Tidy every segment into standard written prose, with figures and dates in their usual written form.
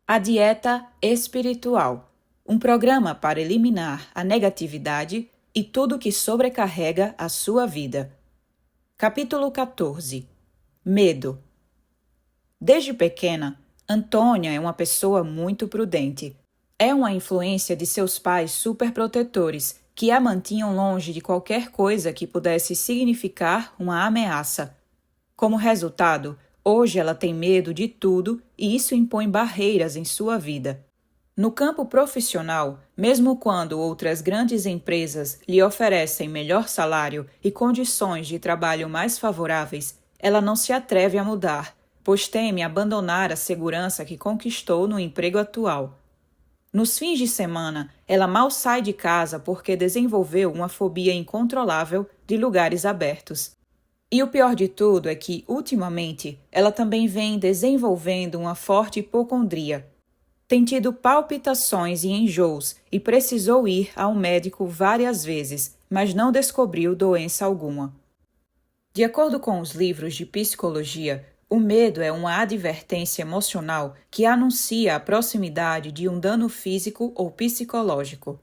A Dieta Espiritual, um programa para eliminar a negatividade e tudo que sobrecarrega a sua vida. Capítulo 14. Medo. Desde pequena, Antônia é uma pessoa muito prudente. É uma influência de seus pais superprotetores que a mantinham longe de qualquer coisa que pudesse significar uma ameaça. Como resultado, hoje ela tem medo de tudo e isso impõe barreiras em sua vida. No campo profissional, mesmo quando outras grandes empresas lhe oferecem melhor salário e condições de trabalho mais favoráveis, ela não se atreve a mudar, pois teme abandonar a segurança que conquistou no emprego atual. Nos fins de semana, ela mal sai de casa porque desenvolveu uma fobia incontrolável de lugares abertos. E o pior de tudo é que, ultimamente, ela também vem desenvolvendo uma forte hipocondria. Tem tido palpitações e enjoos e precisou ir ao médico várias vezes, mas não descobriu doença alguma. De acordo com os livros de psicologia, o medo é uma advertência emocional que anuncia a proximidade de um dano físico ou psicológico.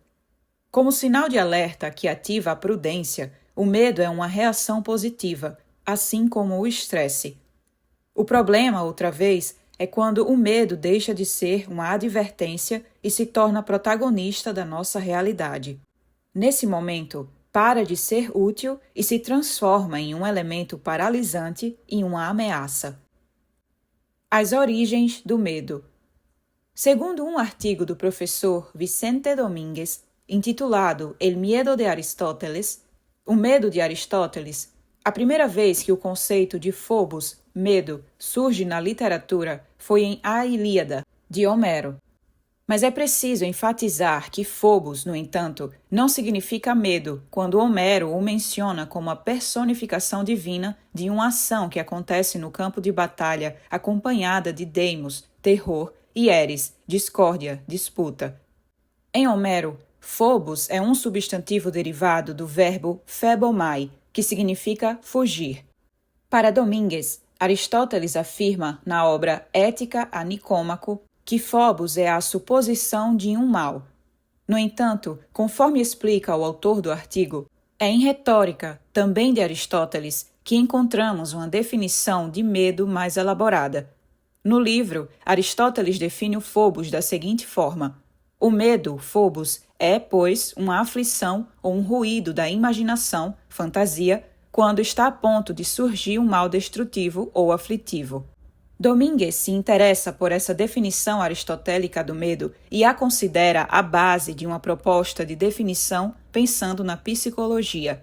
Como sinal de alerta que ativa a prudência, o medo é uma reação positiva, assim como o estresse. O problema, outra vez, é quando o medo deixa de ser uma advertência e se torna protagonista da nossa realidade. Nesse momento, para de ser útil e se transforma em um elemento paralisante e uma ameaça. As origens do medo. Segundo um artigo do professor Vicente Domínguez, intitulado El miedo de Aristóteles, o medo de Aristóteles, a primeira vez que o conceito de phobos, medo, surge na literatura foi em A Ilíada, de Homero. Mas é preciso enfatizar que phobos, no entanto, não significa medo quando Homero o menciona como a personificação divina de uma ação que acontece no campo de batalha acompanhada de deimos, terror, e eris, discórdia, disputa. Em Homero, phobos é um substantivo derivado do verbo phebomai, que significa fugir. Para Domínguez, Aristóteles afirma na obra Ética a Nicômaco que phobos é a suposição de um mal. No entanto, conforme explica o autor do artigo, é em retórica, também de Aristóteles, que encontramos uma definição de medo mais elaborada. No livro, Aristóteles define o phobos da seguinte forma: o medo, phobos, é, pois, uma aflição ou um ruído da imaginação, fantasia, quando está a ponto de surgir um mal destrutivo ou aflitivo. Domínguez se interessa por essa definição aristotélica do medo e a considera a base de uma proposta de definição pensando na psicologia.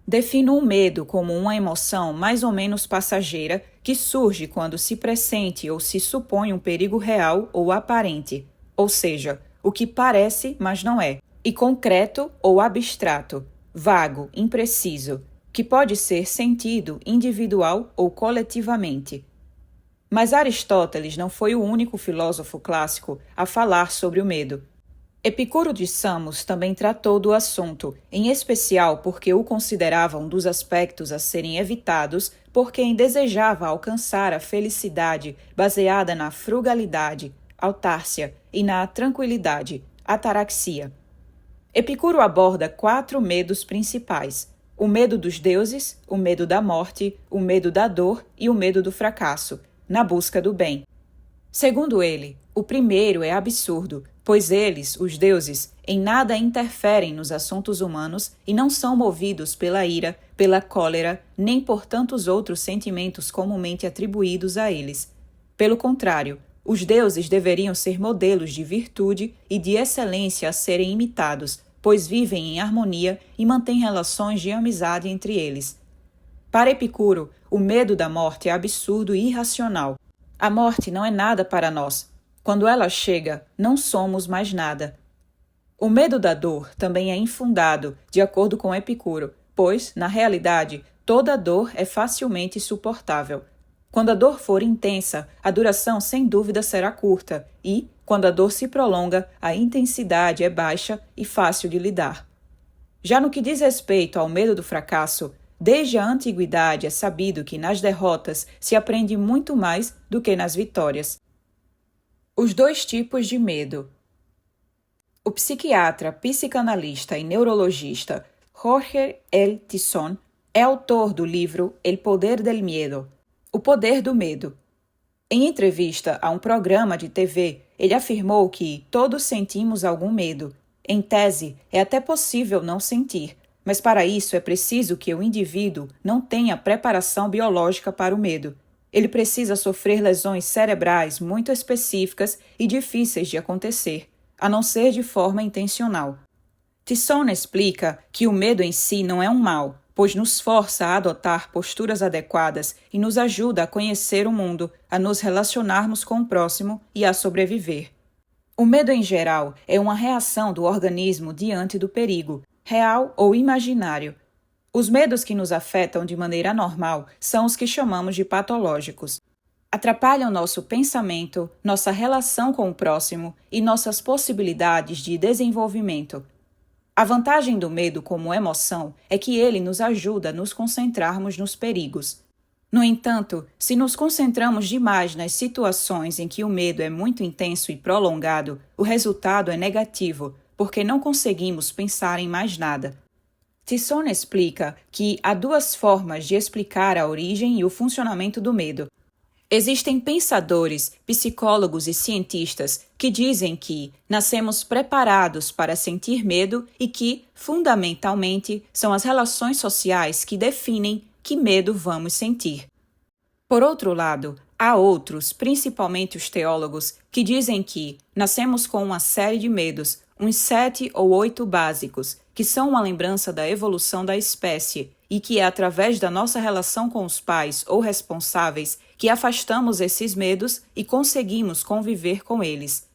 Define o medo como uma emoção mais ou menos passageira que surge quando se pressente ou se supõe um perigo real ou aparente, ou seja, o que parece, mas não é, e concreto ou abstrato, vago, impreciso, que pode ser sentido individual ou coletivamente. Mas Aristóteles não foi o único filósofo clássico a falar sobre o medo. Epicuro de Samos também tratou do assunto, em especial porque o considerava um dos aspectos a serem evitados por quem desejava alcançar a felicidade baseada na frugalidade, autárcia, e na tranquilidade, ataraxia. Epicuro aborda 4 medos principais: o medo dos deuses, o medo da morte, o medo da dor e o medo do fracasso, na busca do bem. Segundo ele, o primeiro é absurdo, pois eles, os deuses, em nada interferem nos assuntos humanos e não são movidos pela ira, pela cólera, nem por tantos outros sentimentos comumente atribuídos a eles. Pelo contrário, os deuses deveriam ser modelos de virtude e de excelência a serem imitados, pois vivem em harmonia e mantêm relações de amizade entre eles. Para Epicuro, o medo da morte é absurdo e irracional. A morte não é nada para nós. Quando ela chega, não somos mais nada. O medo da dor também é infundado, de acordo com Epicuro, pois, na realidade, toda dor é facilmente suportável. Quando a dor for intensa, a duração sem dúvida será curta e, quando a dor se prolonga, a intensidade é baixa e fácil de lidar. Já no que diz respeito ao medo do fracasso, desde a antiguidade é sabido que nas derrotas se aprende muito mais do que nas vitórias. Os dois tipos de medo. O psiquiatra, psicanalista e neurologista Jorge L. Tizón é autor do livro El Poder del Miedo, O Poder do Medo. Em entrevista a um programa de TV, ele afirmou que todos sentimos algum medo. Em tese, é até possível não sentir, mas para isso é preciso que o indivíduo não tenha preparação biológica para o medo. Ele precisa sofrer lesões cerebrais muito específicas e difíceis de acontecer, a não ser de forma intencional. Tizón explica que o medo em si não é um mal, pois nos força a adotar posturas adequadas e nos ajuda a conhecer o mundo, a nos relacionarmos com o próximo e a sobreviver. O medo em geral é uma reação do organismo diante do perigo, real ou imaginário. Os medos que nos afetam de maneira anormal são os que chamamos de patológicos. Atrapalham nosso pensamento, nossa relação com o próximo e nossas possibilidades de desenvolvimento. A vantagem do medo como emoção é que ele nos ajuda a nos concentrarmos nos perigos. No entanto, se nos concentramos demais nas situações em que o medo é muito intenso e prolongado, o resultado é negativo, porque não conseguimos pensar em mais nada. Tizón explica que há duas formas de explicar a origem e o funcionamento do medo. Existem pensadores, psicólogos e cientistas que dizem que nascemos preparados para sentir medo e que, fundamentalmente, são as relações sociais que definem que medo vamos sentir. Por outro lado, há outros, principalmente os teólogos, que dizem que nascemos com uma série de medos, uns 7 ou 8 básicos, que são uma lembrança da evolução da espécie e que é através da nossa relação com os pais ou responsáveis que afastamos esses medos e conseguimos conviver com eles.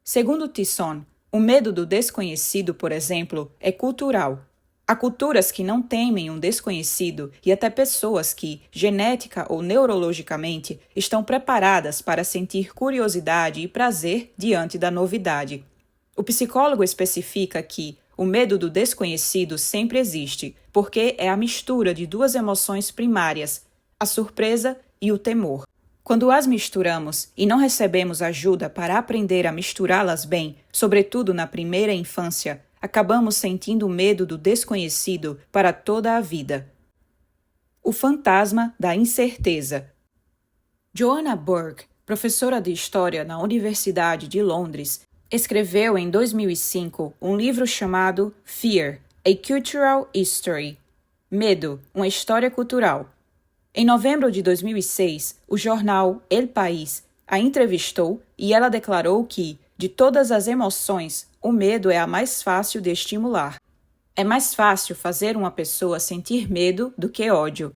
Segundo Tizón, o medo do desconhecido, por exemplo, é cultural. Há culturas que não temem um desconhecido e até pessoas que, genética ou neurologicamente, estão preparadas para sentir curiosidade e prazer diante da novidade. O psicólogo especifica que o medo do desconhecido sempre existe, porque é a mistura de duas emoções primárias, a surpresa e o temor. Quando as misturamos e não recebemos ajuda para aprender a misturá-las bem, sobretudo na primeira infância, acabamos sentindo medo do desconhecido para toda a vida. O fantasma da incerteza. Joanna Burke, professora de História na Universidade de Londres, escreveu em 2005 um livro chamado Fear, A Cultural History. Medo, uma história cultural. Em novembro de 2006, o jornal El País a entrevistou e ela declarou que, de todas as emoções, o medo é a mais fácil de estimular. É mais fácil fazer uma pessoa sentir medo do que ódio.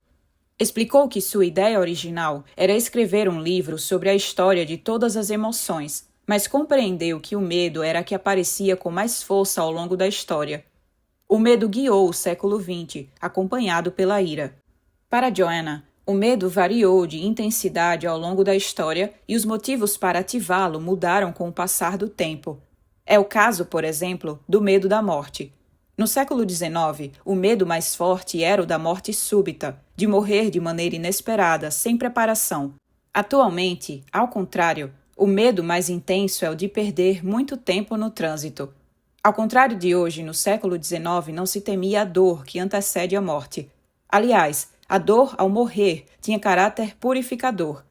Explicou que sua ideia original era escrever um livro sobre a história de todas as emoções, mas compreendeu que o medo era a que aparecia com mais força ao longo da história. O medo guiou o século XX, acompanhado pela ira. Para Joanna, o medo variou de intensidade ao longo da história e os motivos para ativá-lo mudaram com o passar do tempo. É o caso, por exemplo, do medo da morte. No século XIX, o medo mais forte era o da morte súbita, de morrer de maneira inesperada, sem preparação. Atualmente, ao contrário, o medo mais intenso é o de perder muito tempo no trânsito. Ao contrário de hoje, no século XIX, não se temia a dor que antecede a morte. Aliás, a dor ao morrer tinha caráter purificador.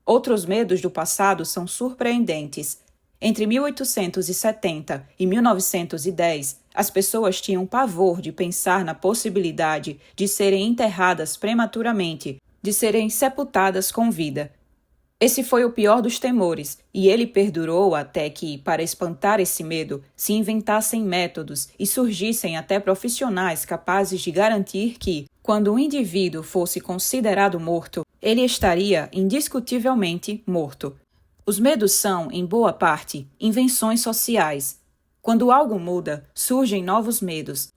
Outros medos do passado são surpreendentes. Entre 1870 e 1910, as pessoas tinham pavor de pensar na possibilidade de serem enterradas prematuramente, de serem sepultadas com vida. Esse foi o pior dos temores, e ele perdurou até que, para espantar esse medo, se inventassem métodos e surgissem até profissionais capazes de garantir que, quando um indivíduo fosse considerado morto, ele estaria indiscutivelmente morto. Os medos são, em boa parte, invenções sociais. Quando algo muda, surgem novos medos.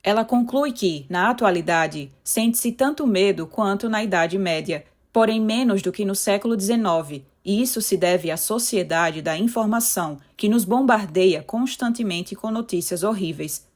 Ela conclui que, na atualidade, sente-se tanto medo quanto na Idade Média, porém menos do que no século XIX, e isso se deve à sociedade da informação que nos bombardeia constantemente com notícias horríveis.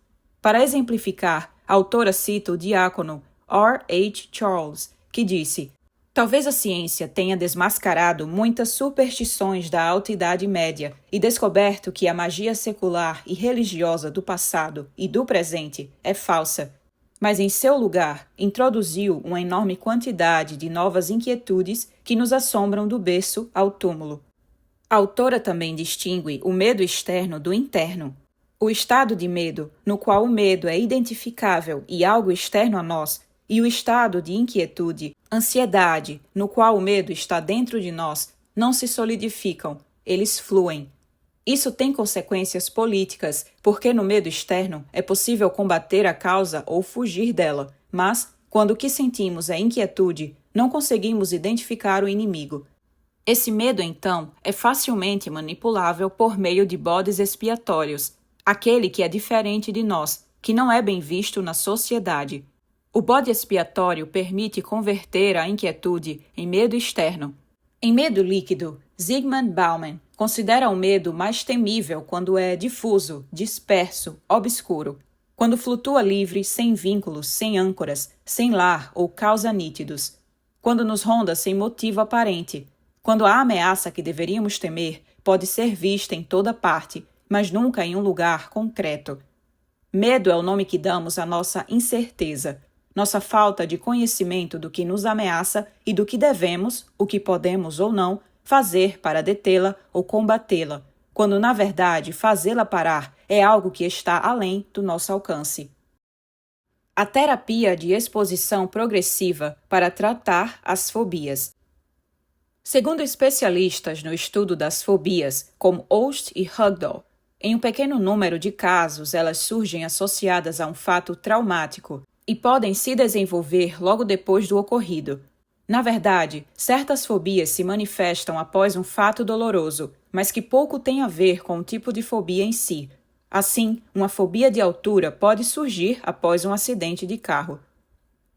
Para exemplificar, a autora cita o diácono R. H. Charles, que disse: Talvez a ciência tenha desmascarado muitas superstições da Alta Idade Média e descoberto que a magia secular e religiosa do passado e do presente é falsa, mas em seu lugar introduziu uma enorme quantidade de novas inquietudes que nos assombram do berço ao túmulo. A autora também distingue o medo externo do interno. O estado de medo, no qual o medo é identificável e algo externo a nós, e o estado de inquietude, ansiedade, no qual o medo está dentro de nós, não se solidificam, eles fluem. Isso tem consequências políticas, porque no medo externo é possível combater a causa ou fugir dela, mas, quando o que sentimos é inquietude, não conseguimos identificar o inimigo. Esse medo, então, é facilmente manipulável por meio de bodes expiatórios, aquele que é diferente de nós, que não é bem visto na sociedade. O bode expiatório permite converter a inquietude em medo externo. Em medo líquido, Zygmunt Bauman considera o medo mais temível quando é difuso, disperso, obscuro, quando flutua livre, sem vínculos, sem âncoras, sem lar ou causa nítidos, quando nos ronda sem motivo aparente, quando a ameaça que deveríamos temer pode ser vista em toda parte, mas nunca em um lugar concreto. Medo é o nome que damos à nossa incerteza, nossa falta de conhecimento do que nos ameaça e do que devemos, o que podemos ou não, fazer para detê-la ou combatê-la, quando, na verdade, fazê-la parar é algo que está além do nosso alcance. A terapia de exposição progressiva para tratar as fobias. Segundo especialistas no estudo das fobias, como Ost e Hugdahl, em um pequeno número de casos elas surgem associadas a um fato traumático e podem se desenvolver logo depois do ocorrido. Na verdade, certas fobias se manifestam após um fato doloroso, mas que pouco tem a ver com o tipo de fobia em si. Assim, uma fobia de altura pode surgir após um acidente de carro.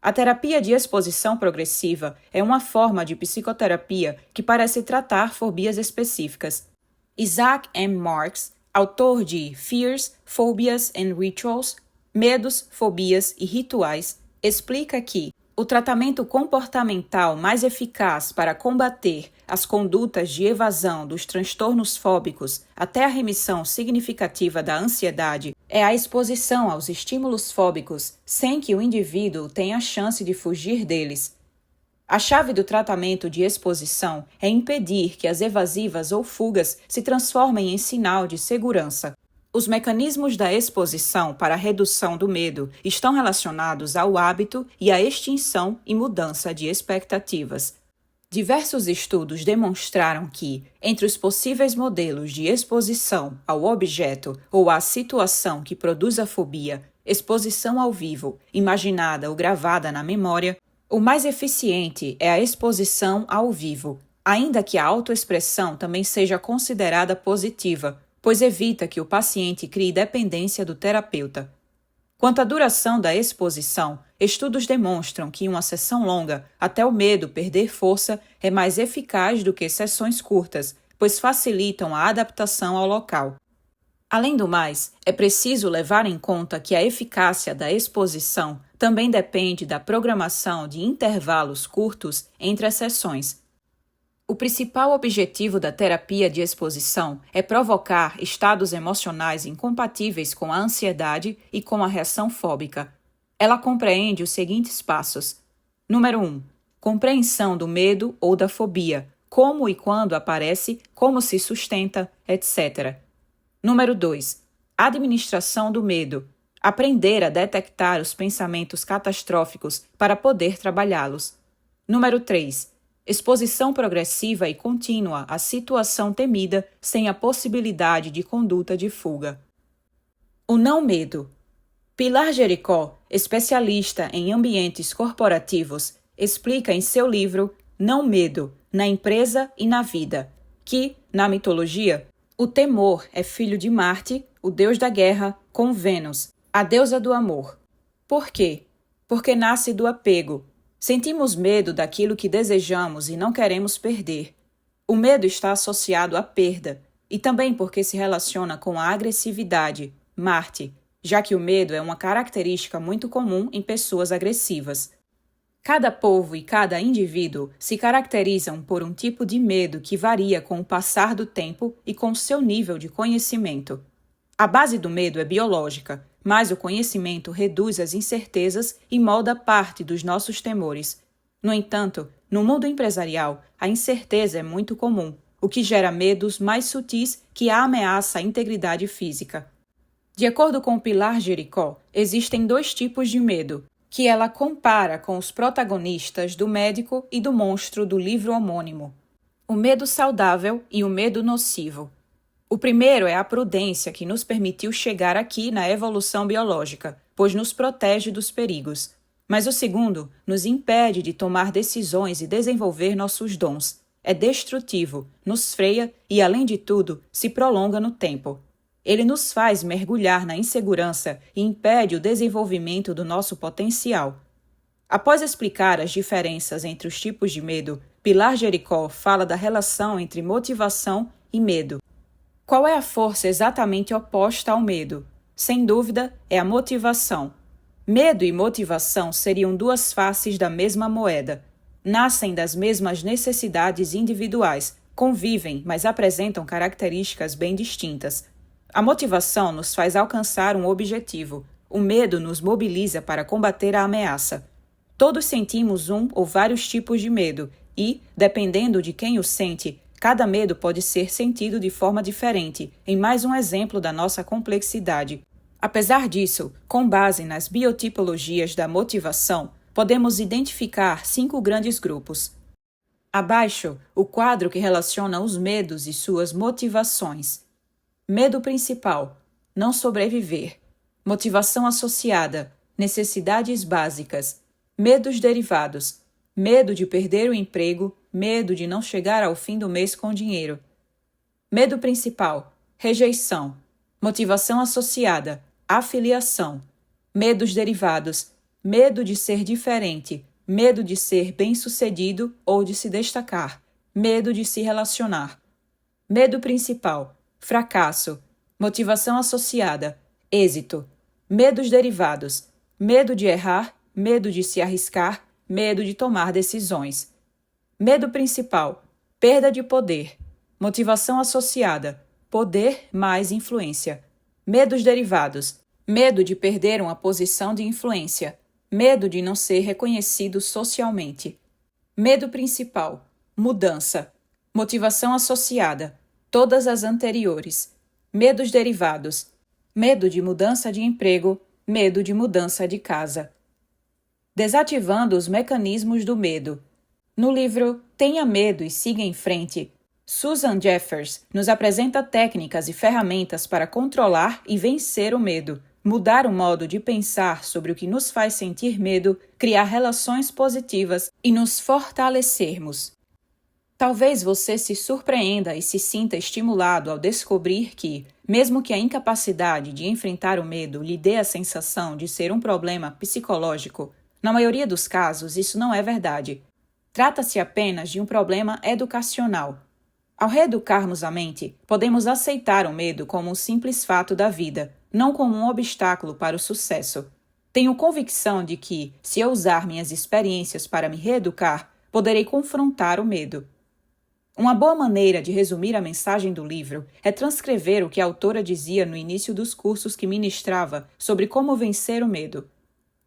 A terapia de exposição progressiva é uma forma de psicoterapia que parece tratar fobias específicas. Isaac M. Marks, autor de Fears, Phobias and Rituals, Medos, Fobias e Rituais, explica que o tratamento comportamental mais eficaz para combater as condutas de evasão dos transtornos fóbicos até a remissão significativa da ansiedade é a exposição aos estímulos fóbicos sem que o indivíduo tenha chance de fugir deles. A chave do tratamento de exposição é impedir que as evasivas ou fugas se transformem em sinal de segurança. Os mecanismos da exposição para a redução do medo estão relacionados ao hábito e à extinção e mudança de expectativas. Diversos estudos demonstraram que, entre os possíveis modelos de exposição ao objeto ou à situação que produz a fobia, exposição ao vivo, imaginada ou gravada na memória, o mais eficiente é a exposição ao vivo, ainda que a autoexpressão também seja considerada positiva, pois evita que o paciente crie dependência do terapeuta. Quanto à duração da exposição, estudos demonstram que uma sessão longa, até o medo perder força, é mais eficaz do que sessões curtas, pois facilitam a adaptação ao local. Além do mais, é preciso levar em conta que a eficácia da exposição também depende da programação de intervalos curtos entre as sessões. O principal objetivo da terapia de exposição é provocar estados emocionais incompatíveis com a ansiedade e com a reação fóbica. Ela compreende os seguintes passos. Número 1. Compreensão do medo ou da fobia, como e quando aparece, como se sustenta, etc. Número 2. Administração do medo. Aprender a detectar os pensamentos catastróficos para poder trabalhá-los. Número 3. Exposição progressiva e contínua à situação temida sem a possibilidade de conduta de fuga. O não medo. Pilar Jericó, especialista em ambientes corporativos, explica em seu livro Não Medo, na Empresa e na Vida, que, na mitologia, o temor é filho de Marte, o deus da guerra, com Vênus, a deusa do amor. Por quê? Porque nasce do apego. Sentimos medo daquilo que desejamos e não queremos perder. O medo está associado à perda, e também porque se relaciona com a agressividade, Marte, já que o medo é uma característica muito comum em pessoas agressivas. Cada povo e cada indivíduo se caracterizam por um tipo de medo que varia com o passar do tempo e com seu nível de conhecimento. A base do medo é biológica, mas o conhecimento reduz as incertezas e molda parte dos nossos temores. No entanto, no mundo empresarial, a incerteza é muito comum, o que gera medos mais sutis que a ameaça à integridade física. De acordo com o Pilar Jericó, existem dois tipos de medo, que ela compara com os protagonistas do Médico e do Monstro do livro homônimo: o medo saudável e o medo nocivo. O primeiro é a prudência que nos permitiu chegar aqui na evolução biológica, pois nos protege dos perigos. Mas o segundo nos impede de tomar decisões e desenvolver nossos dons. É destrutivo, nos freia e, além de tudo, se prolonga no tempo. Ele nos faz mergulhar na insegurança e impede o desenvolvimento do nosso potencial. Após explicar as diferenças entre os tipos de medo, Pilar Jericó fala da relação entre motivação e medo. Qual é a força exatamente oposta ao medo? Sem dúvida, é a motivação. Medo e motivação seriam duas faces da mesma moeda. Nascem das mesmas necessidades individuais, convivem, mas apresentam características bem distintas. A motivação nos faz alcançar um objetivo. O medo nos mobiliza para combater a ameaça. Todos sentimos um ou vários tipos de medo e, dependendo de quem o sente, cada medo pode ser sentido de forma diferente, em mais um exemplo da nossa complexidade. Apesar disso, com base nas biotipologias da motivação, podemos identificar 5 grandes grupos. Abaixo, o quadro que relaciona os medos e suas motivações. Medo principal: não sobreviver. Motivação associada: necessidades básicas. Medos derivados: medo de perder o emprego, medo de não chegar ao fim do mês com dinheiro. Medo principal: rejeição. Motivação associada: afiliação. Medos derivados: medo de ser diferente, medo de ser bem-sucedido ou de se destacar, medo de se relacionar. Medo principal: fracasso. Motivação associada: êxito. Medos derivados: medo de errar, medo de se arriscar, medo de tomar decisões. Medo principal: perda de poder. Motivação associada: poder mais influência. Medos derivados: medo de perder uma posição de influência, medo de não ser reconhecido socialmente. Medo principal: mudança. Motivação associada: todas as anteriores. Medos derivados: medo de mudança de emprego, medo de mudança de casa. Desativando os mecanismos do medo. No livro Tenha Medo e Siga em Frente, Susan Jeffers nos apresenta técnicas e ferramentas para controlar e vencer o medo, mudar o modo de pensar sobre o que nos faz sentir medo, criar relações positivas e nos fortalecermos. Talvez você se surpreenda e se sinta estimulado ao descobrir que, mesmo que a incapacidade de enfrentar o medo lhe dê a sensação de ser um problema psicológico, na maioria dos casos isso não é verdade. Trata-se apenas de um problema educacional. Ao reeducarmos a mente, podemos aceitar o medo como um simples fato da vida, não como um obstáculo para o sucesso. Tenho convicção de que, se eu usar minhas experiências para me reeducar, poderei confrontar o medo. Uma boa maneira de resumir a mensagem do livro é transcrever o que a autora dizia no início dos cursos que ministrava sobre como vencer o medo.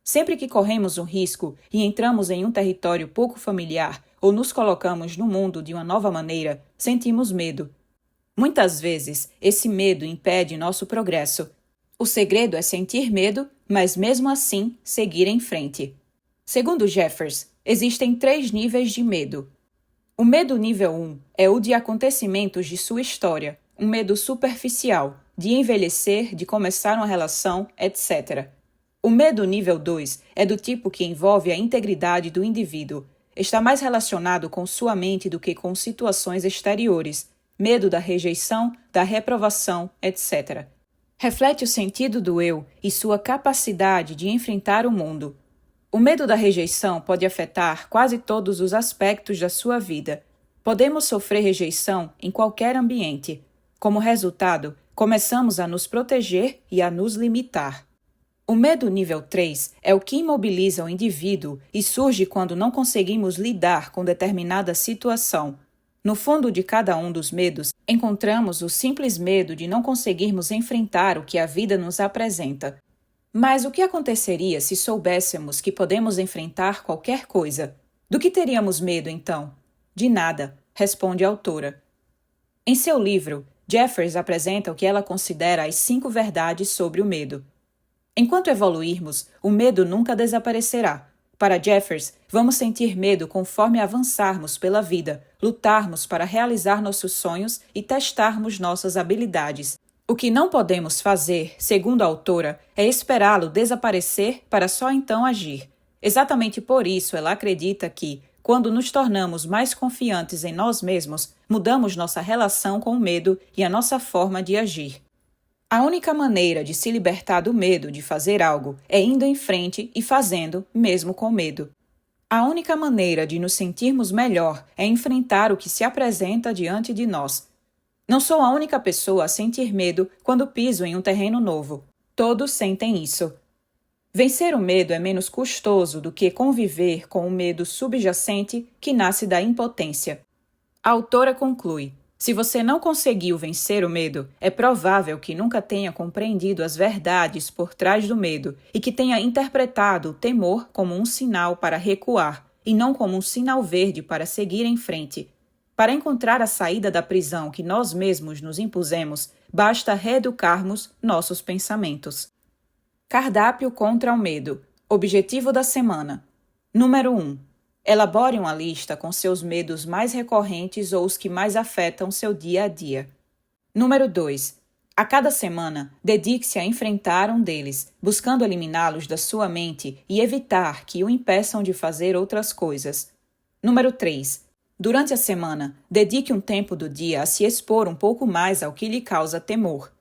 Sempre que corremos um risco e entramos em um território pouco familiar ou nos colocamos no mundo de uma nova maneira, sentimos medo. Muitas vezes, esse medo impede nosso progresso. O segredo é sentir medo, mas mesmo assim, seguir em frente. Segundo Jeffers, existem 3 níveis de medo. O medo nível 1 é o de acontecimentos de sua história, um medo superficial, de envelhecer, de começar uma relação, etc. O medo nível 2 é do tipo que envolve a integridade do indivíduo. Está mais relacionado com sua mente do que com situações exteriores, medo da rejeição, da reprovação, etc. Reflete o sentido do eu e sua capacidade de enfrentar o mundo. O medo da rejeição pode afetar quase todos os aspectos da sua vida. Podemos sofrer rejeição em qualquer ambiente. Como resultado, começamos a nos proteger e a nos limitar. O medo nível 3 é o que imobiliza o indivíduo e surge quando não conseguimos lidar com determinada situação. No fundo de cada um dos medos, encontramos o simples medo de não conseguirmos enfrentar o que a vida nos apresenta. Mas o que aconteceria se soubéssemos que podemos enfrentar qualquer coisa? Do que teríamos medo, então? De nada, responde a autora. Em seu livro, Jeffers apresenta o que ela considera as 5 verdades sobre o medo. Enquanto evoluirmos, o medo nunca desaparecerá. Para Jeffers, vamos sentir medo conforme avançarmos pela vida, lutarmos para realizar nossos sonhos e testarmos nossas habilidades. O que não podemos fazer, segundo a autora, é esperá-lo desaparecer para só então agir. Exatamente por isso ela acredita que, quando nos tornamos mais confiantes em nós mesmos, mudamos nossa relação com o medo e a nossa forma de agir. A única maneira de se libertar do medo de fazer algo é indo em frente e fazendo, mesmo com medo. A única maneira de nos sentirmos melhor é enfrentar o que se apresenta diante de nós. Não sou a única pessoa a sentir medo quando piso em um terreno novo. Todos sentem isso. Vencer o medo é menos custoso do que conviver com o medo subjacente que nasce da impotência. A autora conclui: se você não conseguiu vencer o medo, é provável que nunca tenha compreendido as verdades por trás do medo e que tenha interpretado o temor como um sinal para recuar e não como um sinal verde para seguir em frente. Para encontrar a saída da prisão que nós mesmos nos impusemos, basta reeducarmos nossos pensamentos. Cardápio contra o medo. Objetivo da semana. Número 1. Elabore uma lista com seus medos mais recorrentes ou os que mais afetam seu dia a dia. Número 2. A cada semana, dedique-se a enfrentar um deles, buscando eliminá-los da sua mente e evitar que o impeçam de fazer outras coisas. Número 3. Durante a semana, dedique um tempo do dia a se expor um pouco mais ao que lhe causa temor.